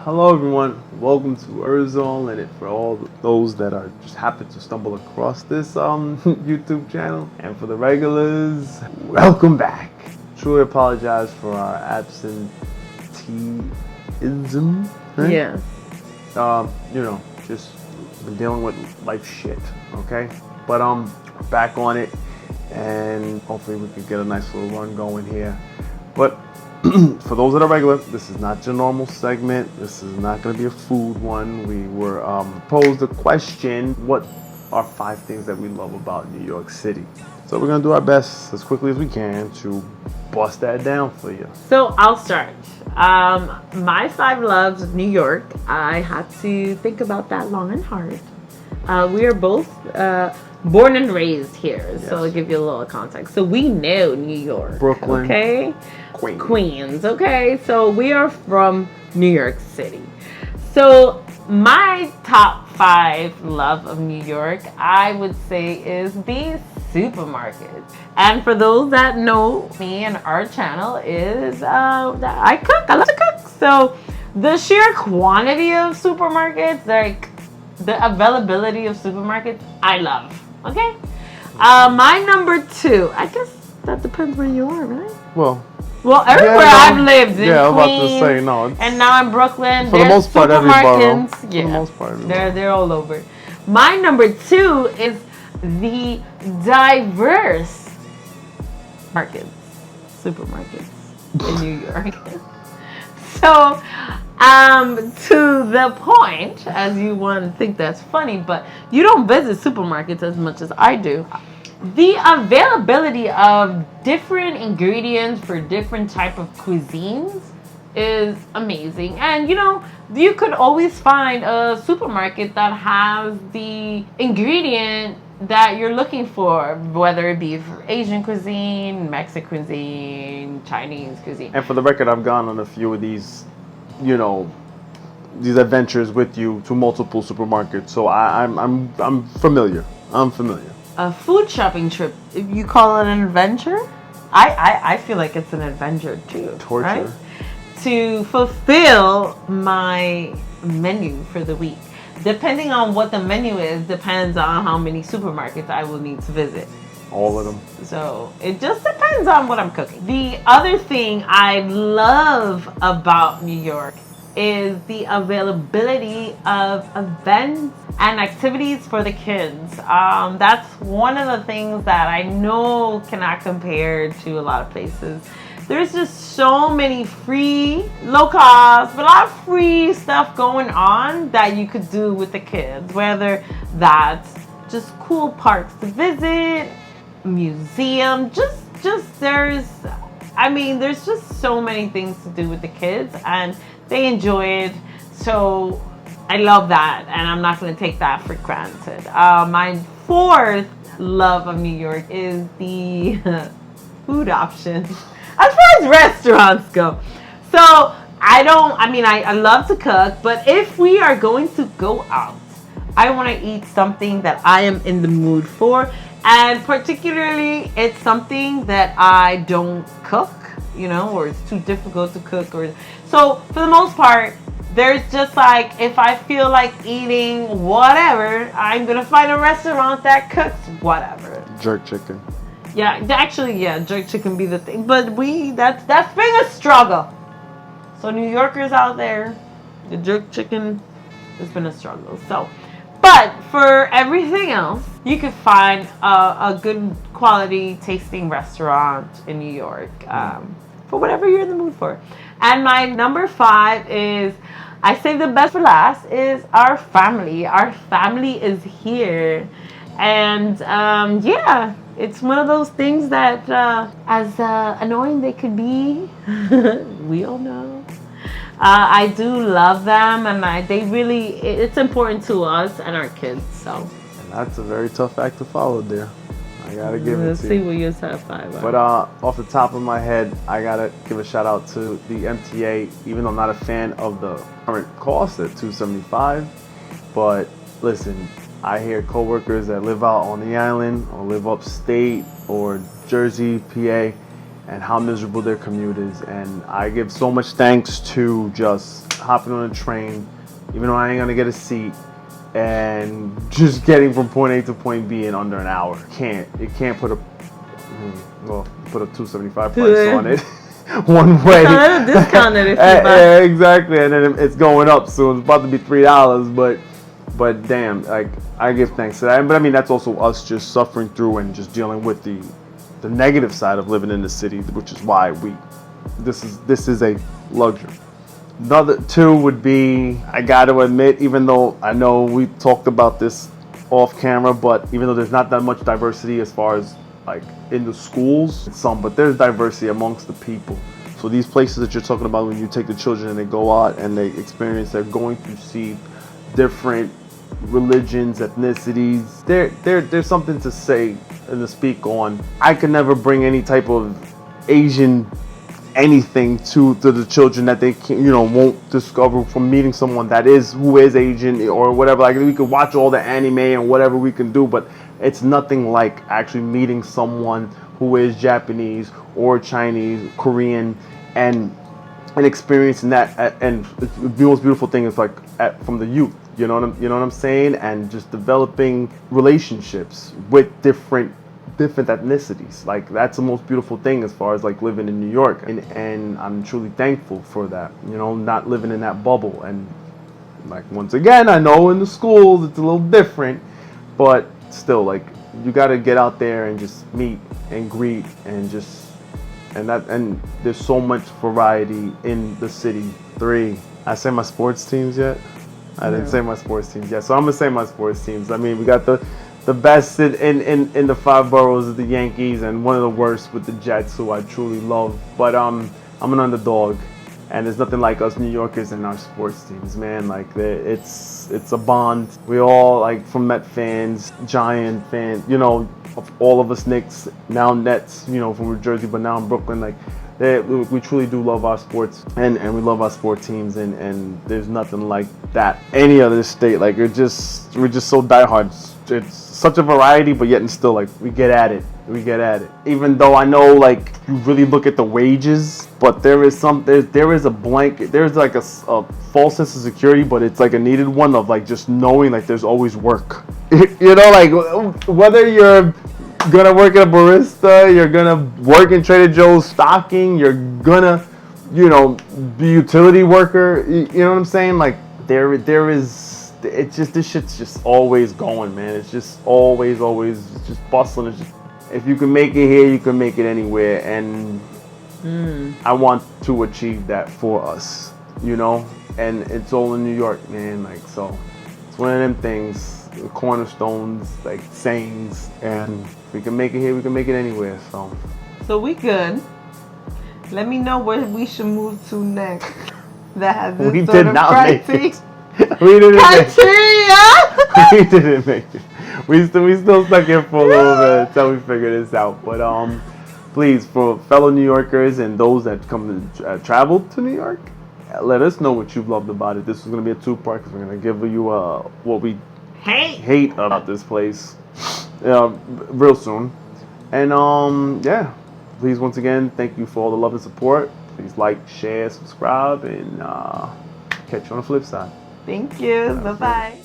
Hello everyone, welcome to Irvz and it for all those that are just happen to stumble across this YouTube channel, and for the regulars, welcome back. Truly apologize for our absenteeism, right? Yeah. Just been dealing with life shit, okay? But back on it, and hopefully we can get a nice little run going here. But for those that are regular, this is not your normal segment. This is not going to be a food one. We were posed a question: what are 5 things that we love about New York City? So we're going to do our best as quickly as we can to bust that down for you. So I'll start. My 5 loves of New York. I had to think about that long and hard. We are both born and raised here, Yes. so I'll give you a little context. So we know New York, Brooklyn, okay? Queens, okay? So we are from New York City. So my top 5 love of New York, I would say, is the supermarket. And for those that know me and our channel, is that I cook. I love to cook. So the sheer quantity of supermarkets, like the availability of supermarkets, I love. Okay. My number 2, I guess that depends where you are, right? Well, everywhere I've lived in I was about to Queens, say, no, and now in Brooklyn, for the most part, every borough. supermarkets. For the most part, every borough. They're all over. My number 2 is the diverse supermarkets in New York. So, to the point, as you want to think that's funny, but you don't visit supermarkets as much as I do. The availability of different ingredients for different type of cuisines is amazing. And you could always find a supermarket that has the ingredient that you're looking for, whether it be for Asian cuisine, Mexican cuisine, Chinese cuisine. And for the record, I've gone on a few of these, these adventures with you to multiple supermarkets, so I'm familiar. A food shopping trip, if you call it an adventure, I feel like it's an adventure too. Torture. Right? To fulfill my menu for the week. Depending on what the menu is, depends on how many supermarkets I will need to visit. All of them. So it just depends on what I'm cooking. The other thing I love about New York is the availability of events and activities for the kids. That's one of the things that I know cannot compare to a lot of places. There's just so many free, low cost, but a lot of free stuff going on that you could do with the kids. Whether that's just cool parks to visit, museum, there's just so many things to do with the kids, and they enjoy it. So I love that, and I'm not going to take that for granted. My 4th love of New York is the food options. As far as restaurants go. So I love to cook, but if we are going to go out, I want to eat something that I am in the mood for. And particularly, it's something that I don't cook, or it's too difficult to cook. So for the most part, there's just like, if I feel like eating whatever, I'm going to find a restaurant that cooks whatever. Jerk chicken. Yeah, actually, jerk chicken be the thing. But that's been a struggle. So New Yorkers out there, the jerk chicken has been a struggle. So, but for everything else, you can find a good quality tasting restaurant in New York for whatever you're in the mood for. And my number 5 is, I saved the best for last, is our family. Our family is here. And it's one of those things that, as annoying they could be, we all know. I do love them, and it's important to us and our kids. So. And that's a very tough act to follow there. I gotta give it to you. Let's see what your top 5 are. But off the top of my head, I gotta give a shout out to the MTA, even though I'm not a fan of the current cost at $275. But listen, I hear coworkers that live out on the island or live upstate or Jersey, PA, and how miserable their commute is. And I give so much thanks to just hopping on a train, even though I ain't gonna get a seat, and just getting from point A to point B in under an hour. It can't put a $2.75 price on it one way. Discounted if you buy. Yeah, exactly, and then it's going up, so it's about to be $3. But damn, like, I give thanks to that. But I mean, that's also us just suffering through and just dealing with the negative side of living in the city, which is why this is a luxury. Another two would be, I got to admit, even though I know we talked about this off camera, but even though there's not that much diversity as far as like in the schools, but there's diversity amongst the people. So these places that you're talking about, when you take the children and they go out and they experience, they're going to see different religions, ethnicities. There's something to say and to speak on. I could never bring any type of Asian anything to the children that they can, won't discover from meeting someone who is Asian or whatever. Like, we could watch all the anime and whatever we can do, but it's nothing like actually meeting someone who is Japanese or Chinese, Korean, and experiencing that. And the most beautiful thing is like from the youth. You know what I'm saying? And just developing relationships with different ethnicities. Like, that's the most beautiful thing as far as like living in New York, and I'm truly thankful for that, not living in that bubble. And like, once again, I know in the schools it's a little different, but still, like, you got to get out there and just meet and greet and there's so much variety in the city. 3, I say my sports teams yet? I didn't say my sports teams yet, so I'm gonna say my sports teams. I mean, we got the best in the 5 boroughs of the Yankees, and one of the worst with the Jets, who I truly love. But I'm an underdog, and there's nothing like us New Yorkers and our sports teams, man. Like, it's a bond. We all, like, from Met fans, Giant fans, all of us Knicks, now Nets, from New Jersey, but now in Brooklyn. Like, we truly do love our sports, and we love our sport teams, and there's nothing like that any other state. Like, we're just so diehard. It's such a variety, but yet and still, like, we get at it. Even though I know, like, you really look at the wages, but there is a blanket, there's like a false sense of security, but it's like a needed one of, like, just knowing, like, there's always work. Like, whether you're gonna work at a barista, you're gonna work in Trader Joe's stocking, you're gonna, be utility worker, you know what I'm saying? Like, there is, it's just, this shit's just always going, man. It's just always just bustling. It's just, if you can make it here, you can make it anywhere, and I want to achieve that for us, and it's all in New York, man. Like, so it's one of them things, cornerstones, like sayings, and if we can make it here, we can make it anywhere. So we good. Let me know where we should move to next. That has this We sort did of not make criteria. it. We didn't Criteria. We didn't make it. We still stuck here for a little bit until we figure this out. But please, for fellow New Yorkers and those that come to travel to New York, let us know what you've loved about it. This is going to be a 2-part, because we're going to give you what we hate about this place real soon. And please, once again, thank you for all the love and support. Please like, share, subscribe, and catch you on the flip side. Thank you. Bye-bye.